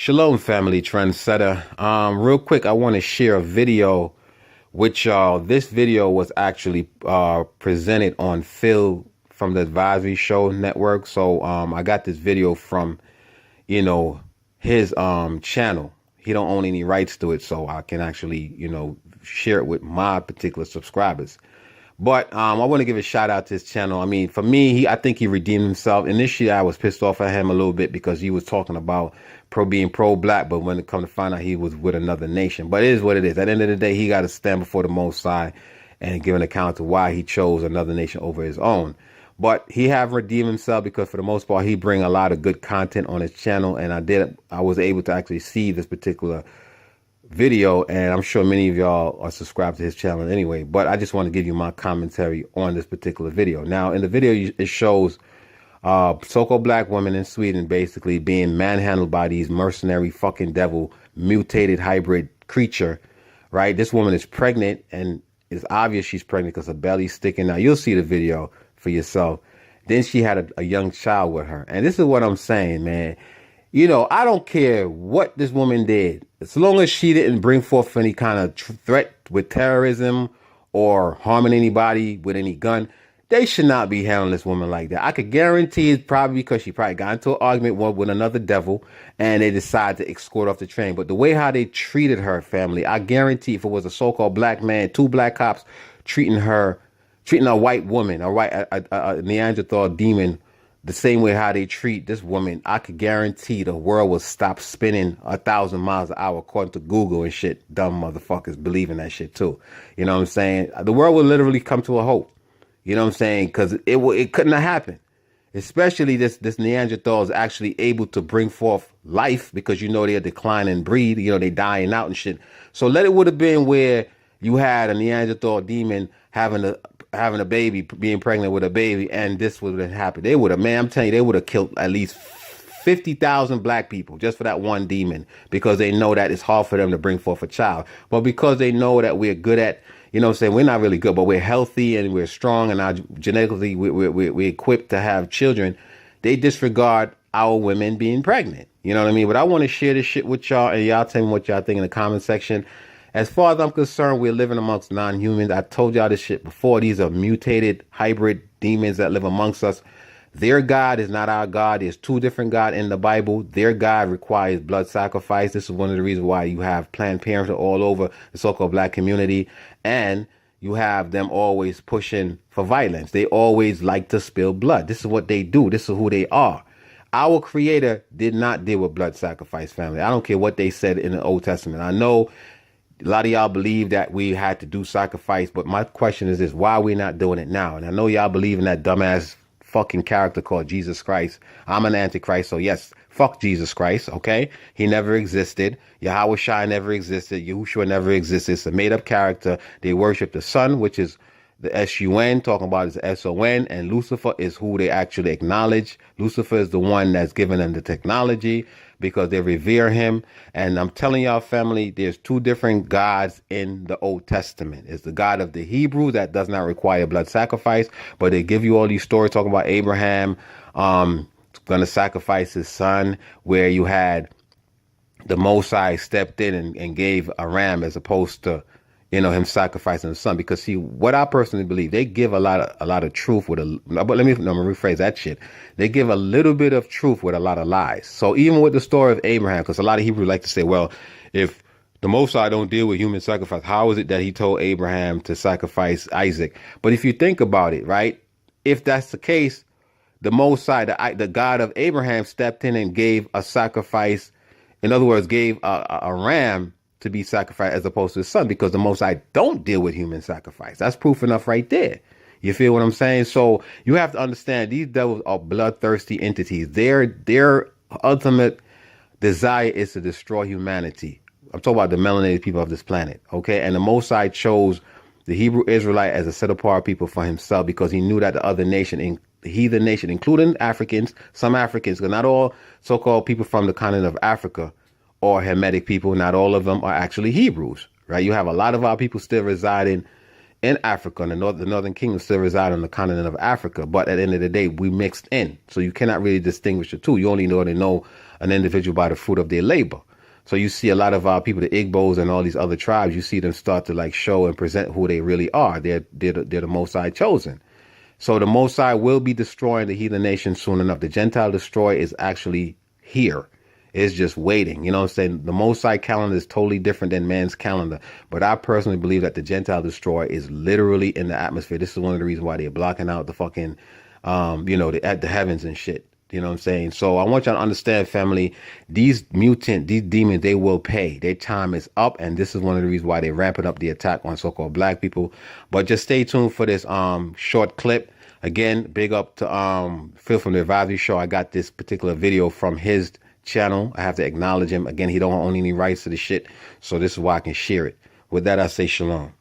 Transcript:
Shalom, family trendsetter. Real quick, I want to share a video with y'all. This video was actually presented on Phil from the Advisory Show Network. So I got this video from, his channel. He don't own any rights to it, so I can actually, share it with my particular subscribers. But I want to give a shout out to his channel. I mean, for me, I think he redeemed himself. Initially, I was pissed off at him a little bit because he was talking about being pro-black, but when it come to find out he was with another nation. But it is what it is. At the end of the day, he got to stand before the Most High and give an account to why he chose another nation over his own. But he have redeemed himself because for the most part, he bring a lot of good content on his channel. And I was able to actually see this particular video, and I'm sure many of y'all are subscribed to his channel anyway, but I just want to give you my commentary on this particular video. Now, in the video, it shows so-called black women in Sweden basically being manhandled by these mercenary fucking devil mutated hybrid creature, right? This woman is pregnant, and it's obvious she's pregnant because her belly's sticking out. You'll see the video for yourself. Then she had a young child with her, and this is what I'm saying, man. I don't care what this woman did. As long as she didn't bring forth any kind of threat with terrorism or harming anybody with any gun, they should not be handling this woman like that. I could guarantee it's probably because she probably got into an argument with another devil and they decided to escort off the train. But the way how they treated her family, I guarantee if it was a so-called black man, two black cops treating a white woman, a Neanderthal demon, the same way how they treat this woman, I could guarantee the world will stop spinning 1,000 miles an hour according to Google and shit. Dumb motherfuckers believe in that shit too. You know what I'm saying? The world will literally come to a halt. You know what I'm saying? Because it couldn't have happened. Especially this Neanderthal is actually able to bring forth life because they're declining breed. They dying out and shit. So it would have been where you had a Neanderthal demon having a baby, being pregnant with a baby, and this would have happened. They would have, man, I'm telling you, they would have killed at least 50,000 black people just for that one demon because they know that it's hard for them to bring forth a child. But because they know that we're good at, we're not really good, but we're healthy and we're strong and our genetically we're equipped to have children, they disregard our women being pregnant. You know what I mean? But I want to share this shit with y'all, and y'all tell me what y'all think in the comment section. As far as I'm concerned, we're living amongst non-humans. I told y'all this shit before. These are mutated hybrid demons that live amongst us. Their God is not our God. There's two different gods in the Bible. Their God requires blood sacrifice. This is one of the reasons why you have Planned Parenthood all over the so-called black community. And you have them always pushing for violence. They always like to spill blood. This is what they do. This is who they are. Our Creator did not deal with blood sacrifice, family. I don't care what they said in the Old Testament. I know a lot of y'all believe that we had to do sacrifice, but my question is this: why are we not doing it now? And I know y'all believe in that dumbass fucking character called Jesus Christ. I'm an antichrist, so yes, fuck Jesus Christ, okay? He never existed. Yahweh Shai never existed. Yahushua never existed. It's a made-up character. They worship the sun, which is the S-U-N, talking about is S-O-N, and Lucifer is who they actually acknowledge. Lucifer is the one that's given them the technology because they revere him. And I'm telling y'all, family, there's two different gods in the Old Testament. It's the God of the Hebrew that does not require blood sacrifice, but they give you all these stories talking about Abraham going to sacrifice his son, where you had the Mosai stepped in and gave a ram as opposed to him sacrificing his son. Because see, what I personally believe, they give a lot of truth with but let me rephrase that shit. They give a little bit of truth with a lot of lies. So even with the story of Abraham, because a lot of Hebrews like to say, well, if the Most High don't deal with human sacrifice, how is it that he told Abraham to sacrifice Isaac? But if you think about it, right, if that's the case, the Most High, the God of Abraham, stepped in and gave a sacrifice. In other words, gave a ram to be sacrificed as opposed to the son, because the Most High don't deal with human sacrifice. That's proof enough right there. You feel what I'm saying? So you have to understand these devils are bloodthirsty entities. Their ultimate desire is to destroy humanity. I'm talking about the melanated people of this planet, okay? And the Most High chose the Hebrew Israelite as a set apart people for himself because he knew that the other nation, the heathen nation, including Africans, some Africans, because not all so-called people from the continent of Africa or Hamitic people, not all of them are actually Hebrews, right? You have a lot of our people still residing in Africa, and the Northern Kingdom still reside on the continent of Africa. But at the end of the day, we mixed in. So you cannot really distinguish the two. You only know an individual by the fruit of their labor. So you see a lot of our people, the Igbos and all these other tribes, you see them start to like show and present who they really are. They're the Most High chosen. So the Most High will be destroying the heathen nation soon enough. The Gentile destroy is actually here. It's just waiting. You know what I'm saying? The Most High calendar is totally different than man's calendar. But I personally believe that the Gentile destroy is literally in the atmosphere. This is one of the reasons why they're blocking out the fucking, at the heavens and shit. You know what I'm saying? So I want y'all to understand, family, these demons, they will pay. Their time is up, and this is one of the reasons why they're ramping up the attack on so-called black people. But just stay tuned for this short clip. Again, big up to Phil from the Advisory Show. I got this particular video from his channel. I have to acknowledge him. Again, he don't own any rights to the shit, so this is why I can share it. With that, I say shalom.